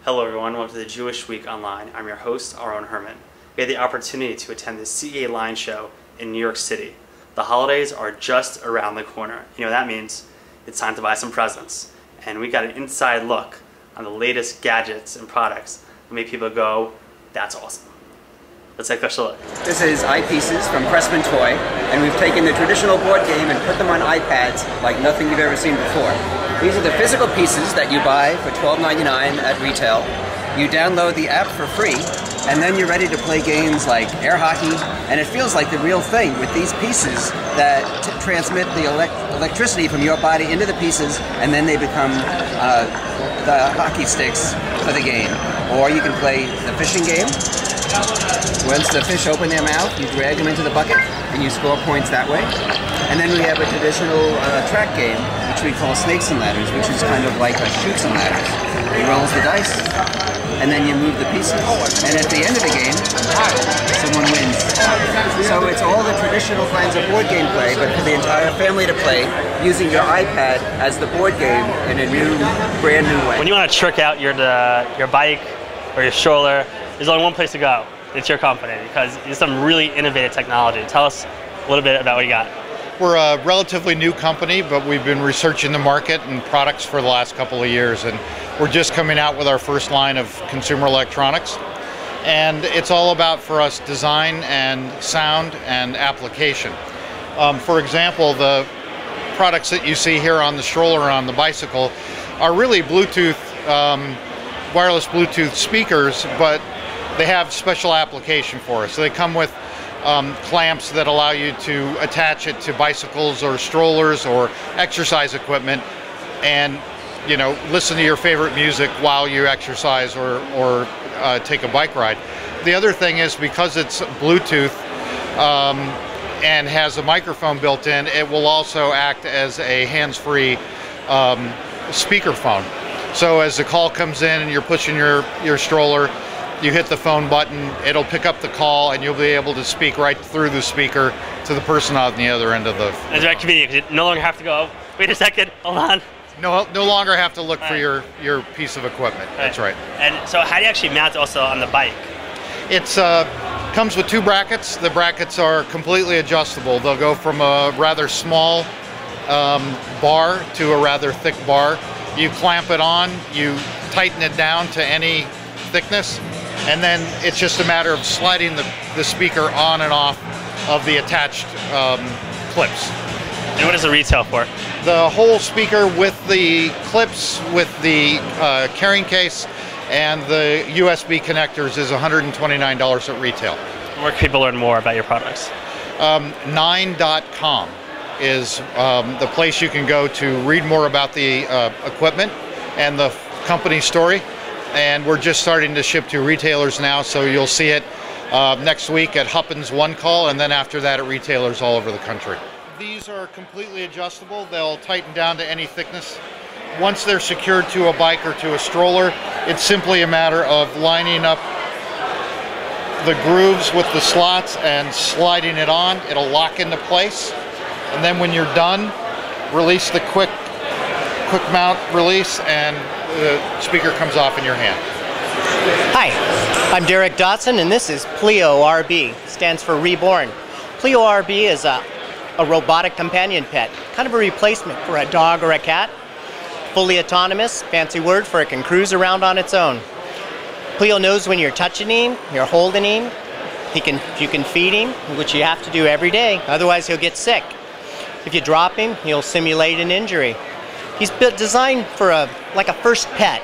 Hello everyone, welcome to the Jewish Week Online. I'm your host, Aaron Herman. We had the opportunity to attend the CEA Line Show in New York City. The holidays are just around the corner. You know what that means? It's time to buy some presents. And we got an inside look on the latest gadgets and products that make people go, that's awesome. Let's take a closer look. This is eyepieces from Pressman Toy, and we've taken the traditional board game and put them on iPads like nothing you've ever seen before. These are the physical pieces that you buy for $12.99 at retail. You download the app for free, and then you're ready to play games like air hockey, and it feels like the real thing with these pieces that transmit the electricity from your body into the pieces, and then they become the hockey sticks for the game. Or you can play the fishing game. Once the fish open their mouth, you drag them into the bucket, and you score points that way. And then we have a traditional track game, which we call Snakes and Ladders, which is kind of like a Chutes and Ladders. You roll the dice, and then you move the pieces, and at the end of the game, someone wins. So it's all the traditional kinds of board game play, but for the entire family to play, using your iPad as the board game in a new, brand new way. When you want to trick out your bike or your stroller, there's only one place to go. It's your company, because it's some really innovative technology. Tell us a little bit about what you got. We're a relatively new company, but we've been researching the market and products for the last couple of years, and we're just coming out with our first line of consumer electronics. And it's all about, for us, design and sound and application. For example, the products that you see here on the stroller and on the bicycle are really Bluetooth, wireless Bluetooth speakers, but they have special application for us. So they come with clamps that allow you to attach it to bicycles or strollers or exercise equipment, and listen to your favorite music while you exercise or take a bike ride. The other thing is, because it's Bluetooth and has a microphone built in, it will also act as a hands-free speakerphone. So as the call comes in and you're pushing your stroller, you hit the phone button, it'll pick up the call, and you'll be able to speak right through the speaker to the person on the other end of the... It's very convenient, because you no longer have to go, wait a second, hold on. No longer have to look for your piece of equipment. That's right. And so how do you actually mount it also on the bike? It's comes with two brackets. The brackets are completely adjustable. They'll go from a rather small bar to a rather thick bar. You clamp it on, you tighten it down to any thickness, and then it's just a matter of sliding the speaker on and off of the attached clips. And what is the retail for? The whole speaker with the clips, with the carrying case, and the USB connectors is $129 at retail. Where can people learn more about your products? 9.com is the place you can go to read more about the equipment and the company story. And we're just starting to ship to retailers now, so you'll see it next week at Huppin's One Call, and then after that at retailers all over the country. These are completely adjustable. They'll tighten down to any thickness. Once they're secured to a bike or to a stroller, it's simply a matter of lining up the grooves with the slots and sliding it on. It'll lock into place, and then when you're done, release the quick mount release, and the speaker comes off in your hand. Hi, I'm Derek Dotson, and this is Pleo RB. Stands for Reborn. Pleo RB is a robotic companion pet, kind of a replacement for a dog or a cat. Fully autonomous, fancy word for it can cruise around on its own. Pleo knows when you're touching him, you're holding him. You can feed him, which you have to do every day, otherwise he'll get sick. If you drop him, he'll simulate an injury. He's designed for like a first pet,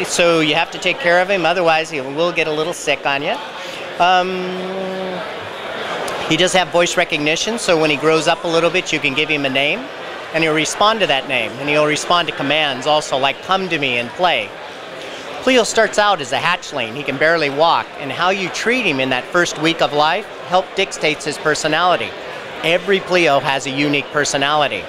so you have to take care of him, otherwise he will get a little sick on you. He does have voice recognition, so when he grows up a little bit, you can give him a name, and he'll respond to that name, and he'll respond to commands also, like come to me and play. Pleo starts out as a hatchling. He can barely walk, and how you treat him in that first week of life dictates his personality. Every Pleo has a unique personality.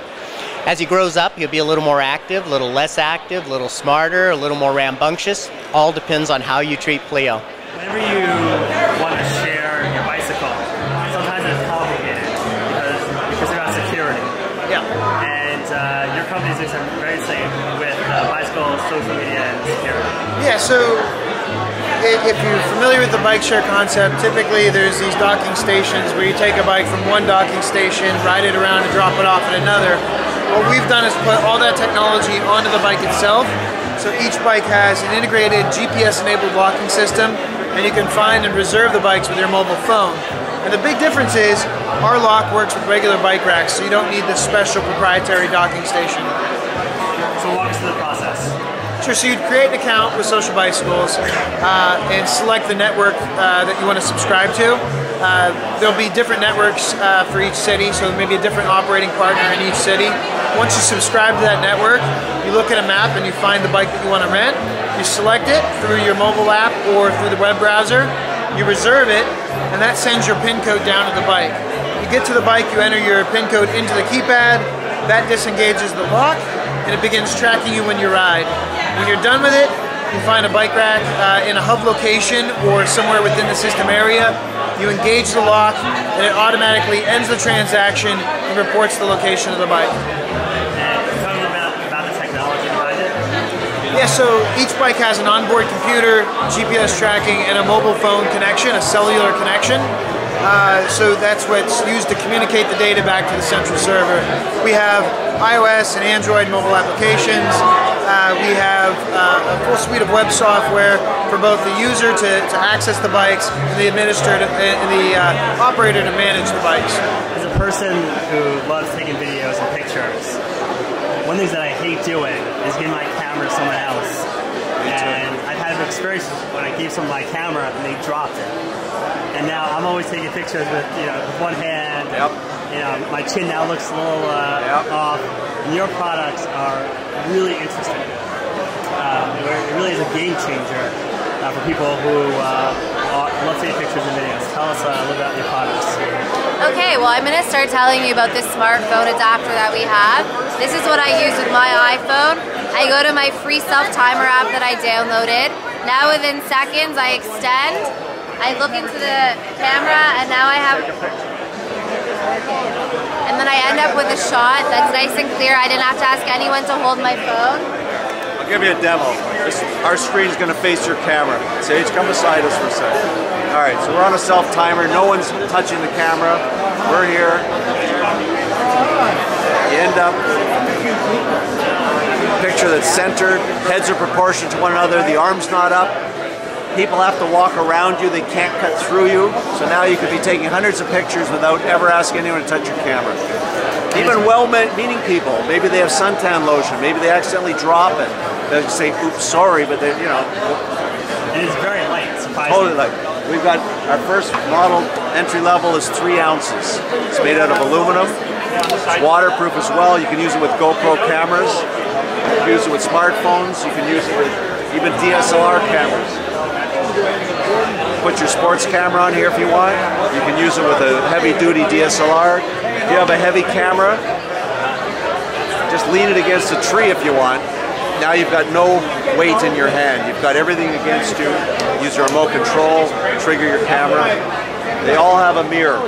As he grows up, he'll be a little more active, a little less active, a little smarter, a little more rambunctious. All depends on how you treat Pleo. Whenever you want to share your bicycle, sometimes it's complicated because it's about security. Yeah. And your company is doing something very same with bicycle, social media, and security. Yeah, so if you're familiar with the bike share concept, typically there's these docking stations where you take a bike from one docking station, ride it around and drop it off at another. What we've done is put all that technology onto the bike itself. So each bike has an integrated GPS-enabled locking system, and you can find and reserve the bikes with your mobile phone. And the big difference is our lock works with regular bike racks, so you don't need this special proprietary docking station. So walk us through the process. Sure, so you'd create an account with Social Bicycles and select the network that you want to subscribe to. There'll be different networks for each city, so maybe a different operating partner in each city. Once you subscribe to that network, you look at a map and you find the bike that you want to rent. You select it through your mobile app or through the web browser. You reserve it, and that sends your PIN code down to the bike. You get to the bike, you enter your PIN code into the keypad. That disengages the lock, and it begins tracking you when you ride. When you're done with it, you find a bike rack in a hub location or somewhere within the system area. You engage the lock, and it automatically ends the transaction and reports the location of the bike. Tell me about the technology behind it. Yeah, so each bike has an onboard computer, GPS tracking, and a mobile phone connection, a cellular connection. So that's what's used to communicate the data back to the central server. We have iOS and Android mobile applications. We have a full suite of web software for both the user to access the bikes and the administrator and the operator to manage the bikes. As a person who loves taking videos and pictures, one of the things that I hate doing is giving my camera to someone else. And I've had experiences when I gave someone my camera and they dropped it. And now I'm always taking pictures with, with one hand. Yep. My chin now looks a little off. And your products are really interesting. It really is a game changer for people who love taking pictures and videos. Tell us a little about your products. Okay, well I'm going to start telling you about this smartphone adapter that we have. This is what I use with my iPhone. I go to my free self-timer app that I downloaded. Now within seconds I extend, I look into the camera, and now I have, and then I end up with a shot that's nice and clear. I didn't have to ask anyone to hold my phone. I'll give you a demo. Our screen's going to face your camera. Sage, come beside us for a second. All right, so we're on a self-timer. No one's touching the camera. We're here. You end up picture that's centered. Heads are proportioned to one another. The arm's not up. People have to walk around you, they can't cut through you. So now you could be taking hundreds of pictures without ever asking anyone to touch your camera. Even well-meaning people, maybe they have suntan lotion, maybe they accidentally drop it. They'll say, oops, sorry, but they, It is very light, surprisingly. Totally light. We've got our first model, entry level is 3 ounces. It's made out of aluminum. It's waterproof as well. You can use it with GoPro cameras. You can use it with smartphones. You can use it with even DSLR cameras. Put your sports camera on here if you want. You can use it with a heavy-duty DSLR. If you have a heavy camera, just lean it against a tree if you want. Now you've got no weight in your hand. You've got everything against you. Use your remote control, trigger your camera. They all have a mirror,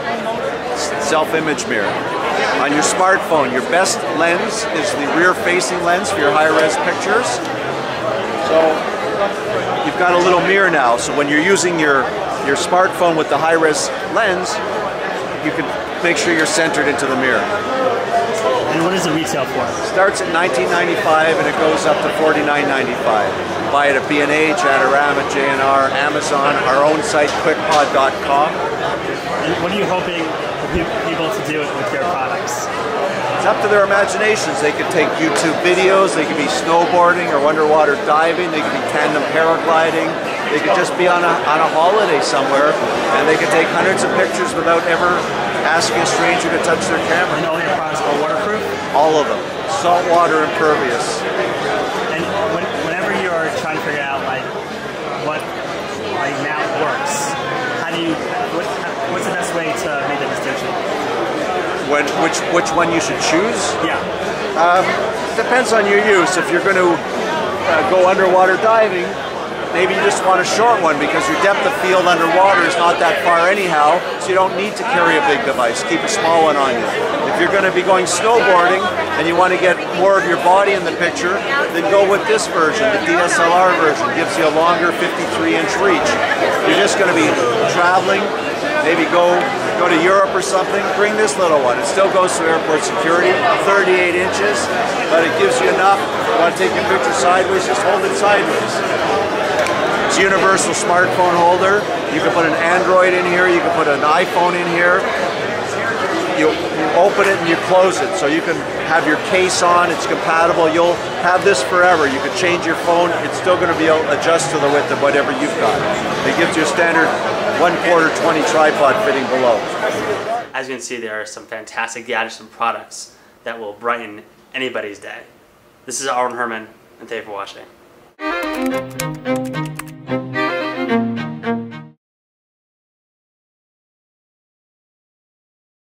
self-image mirror. On your smartphone, your best lens is the rear-facing lens for your high-res pictures. So you've got a little mirror now, so when you're using your smartphone with the high-res lens, you can make sure you're centered into the mirror. And what is the retail for? Starts at $19.95 and it goes up to $49.95. Buy it at B&H, Adorama, J&R, Amazon, our own site, quickpod.com. And what are you hoping for people to do with your products? It's up to their imaginations. They could take YouTube videos, they could be snowboarding or underwater diving, they could be tandem paragliding, they could just be on a holiday somewhere, and they could take hundreds of pictures without ever asking a stranger to touch their camera. And all your products are waterproof? All of them. Saltwater impervious. And whenever you're trying to figure out what mount works, what's the best way to make the distinction? Which one you should choose? Yeah. Depends on your use. If you're going to go underwater diving, maybe you just want a short one because your depth of field underwater is not that far anyhow, so you don't need to carry a big device. Keep a small one on you. If you're going to be going snowboarding and you want to get more of your body in the picture, then go with this version. The DSLR version gives you a longer 53-inch reach. You're just going to be traveling, maybe go to Europe or something, bring this little one. It still goes through airport security, 38 inches, but it gives you enough. If you want to take your picture sideways, just hold it sideways. It's a universal smartphone holder. You can put an Android in here, you can put an iPhone in here. You open it and you close it, so you can have your case on, it's compatible. You'll have this forever. You can change your phone, it's still going to be adjust to the width of whatever you've got. It gives you a standard 1/4 20 tripod fitting below. As you can see, there are some fantastic gadgets and products that will brighten anybody's day. This is Aaron Herman, and thank you for watching.